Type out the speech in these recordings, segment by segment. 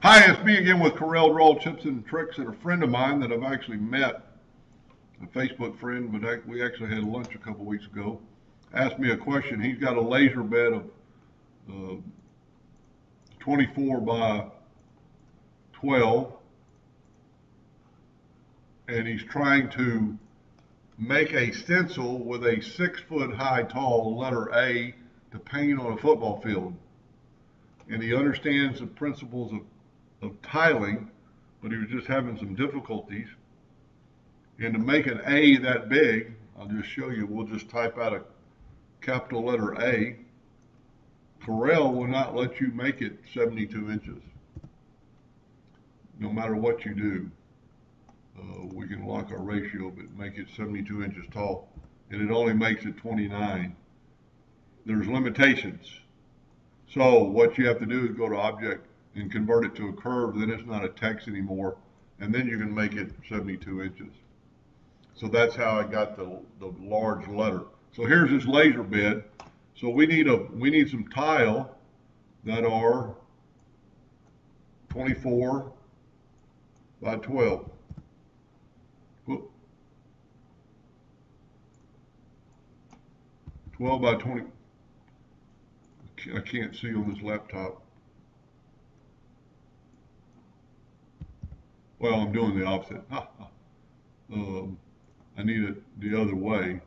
Hi, it's me again with Corel Draw Tips and Tricks, and a friend of mine that I've actually met, a Facebook friend, but we actually had lunch a couple weeks ago, asked me a question. He's got a laser bed of 24 by 12, and he's trying to make a stencil with a 6-foot high tall letter A to paint on a football field. And he understands the principles of tiling, but he was just having some difficulties. And to make an A that big, I'll just show you, we'll just type out a capital letter A. Corel will not let you make it 72 inches, no matter what you do. We can lock our ratio, but make it 72 inches tall, and it only makes it 29. There's limitations. So what you have to do is go to Object and convert it to a curve, then it's not a text anymore, and then you can make it 72 inches. So that's how I got the large letter. So here's this laser bed. So we need some tile that are 24 by 12. Whoop. 12 by 20. I can't see on this laptop. Well, I'm doing the opposite. I need it the other way.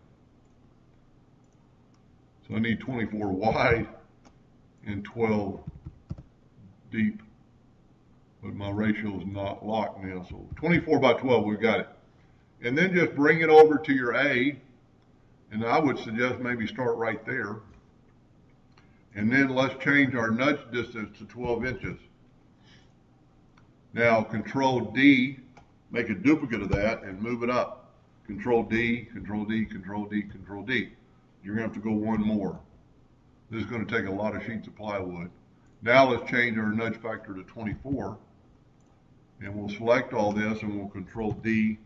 So I need 24 wide and 12 deep. But my ratio is not locked now. So 24 by 12, we've got it. And then just bring it over to your A. And I would suggest maybe start right there. And then let's change our nudge distance to 12 inches. Now Control D, make a duplicate of that and move it up. Control D, Control D, Control D, Control D. You're going to have to go one more. This is going to take a lot of sheets of plywood. Now let's change our nudge factor to 24. And we'll select all this and we'll Control D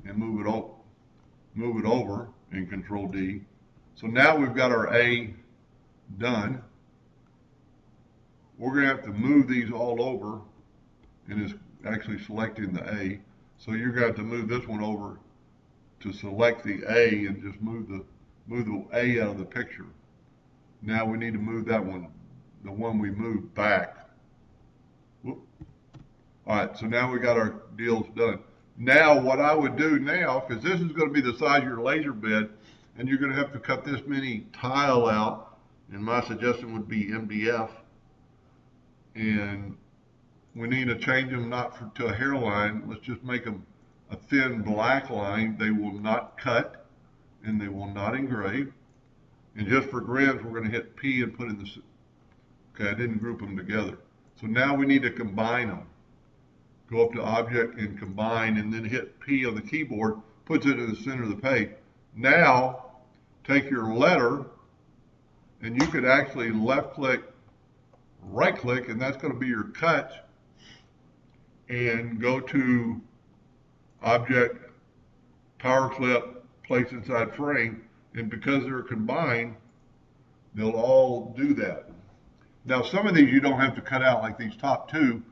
and move it over and Control D. So now we've got our A done. We're going to have to move these all over, and it's actually selecting the A. So you're going to have to move this one over to select the A and just move the A out of the picture. Now we need to move that one, the one we moved, back. Whoop. All right, so now we got our deals done. Now what I would do now, because this is going to be the size of your laser bed, and you're going to have to cut this many tile out, and my suggestion would be MDF. And we need to change them to a hairline. Let's just make them a thin black line. They will not cut and they will not engrave. And just for grins, we're going to hit P and put in the, okay, I didn't group them together. So now we need to combine them. Go up to Object and Combine, and then hit P on the keyboard, puts it in the center of the page. Now, take your letter, and you could actually left click, right click, and that's going to be your cut, and go to Object, Power Clip, Place Inside Frame, and because they're combined, they'll all do that. Now some of these you don't have to cut out, like these top two.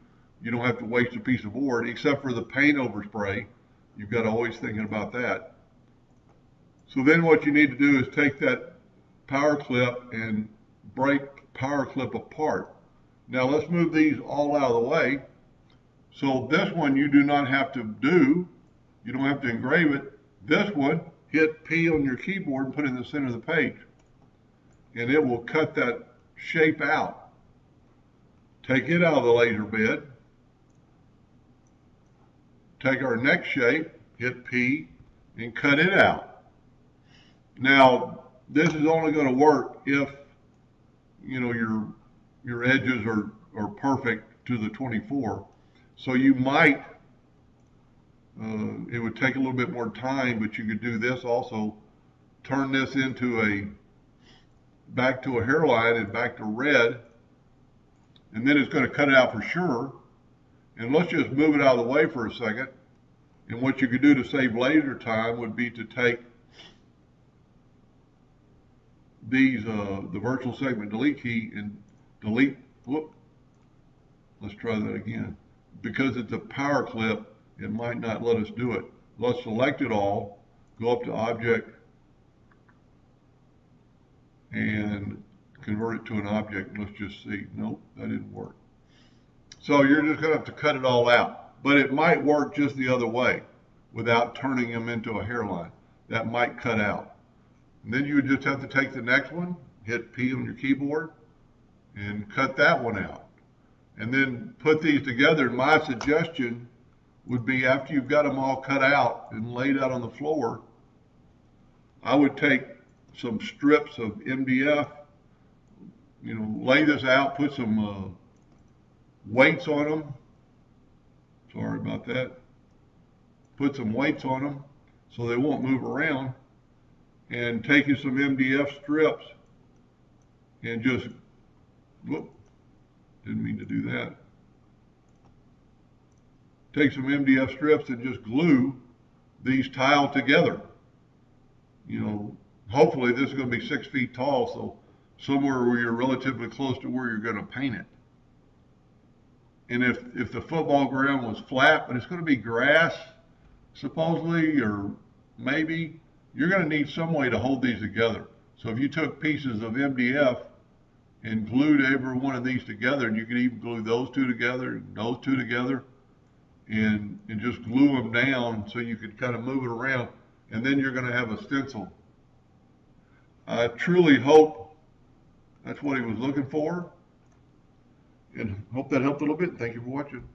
You don't have to waste a piece of board, except for the paint overspray. You've got to always thinking about that. So then what you need to do is take that power clip and break power clip apart. Now let's move these all out of the way. So this one you do not have to do. You don't have to engrave it. This one, hit P on your keyboard and put it in the center of the page. And it will cut that shape out. Take it out of the laser bed. Take our next shape, hit P, and cut it out. Now, this is only going to work if, you know, your edges are perfect to the 24. So you might, it would take a little bit more time, but you could do this also. Turn this into back to a hairline and back to red. And then it's going to cut it out for sure. And let's just move it out of the way for a second. And what you could do to save laser time would be to take these, the virtual segment delete key and delete, whoop, let's try that again. because it's a power clip, it might not let us do it. Let's select it all, go up to Object, and convert it to an object. Let's just see. Nope, that didn't work. So you're just going to have to cut it all out. But it might work just the other way without turning them into a hairline. That might cut out. And then you would just have to take the next one, hit P on your keyboard, and cut that one out. And then put these together. And my suggestion would be, after you've got them all cut out and laid out on the floor, I would take some strips of MDF, lay this out, put some weights on them. Sorry about that. Put some weights on them so they won't move around, and take you some MDF strips and just, whoop, didn't mean to do that. Take some MDF strips and just glue these tile together. Hopefully this is going to be 6 feet tall, so somewhere where you're relatively close to where you're going to paint it. And if the football ground was flat, but it's going to be grass, supposedly, or maybe, you're going to need some way to hold these together. So if you took pieces of MDF and glued every one of these together, and you could even glue those two together and those two together, and just glue them down so you could kind of move it around, and then you're going to have a stencil. I truly hope that's what he was looking for, and hope that helped a little bit. Thank you for watching.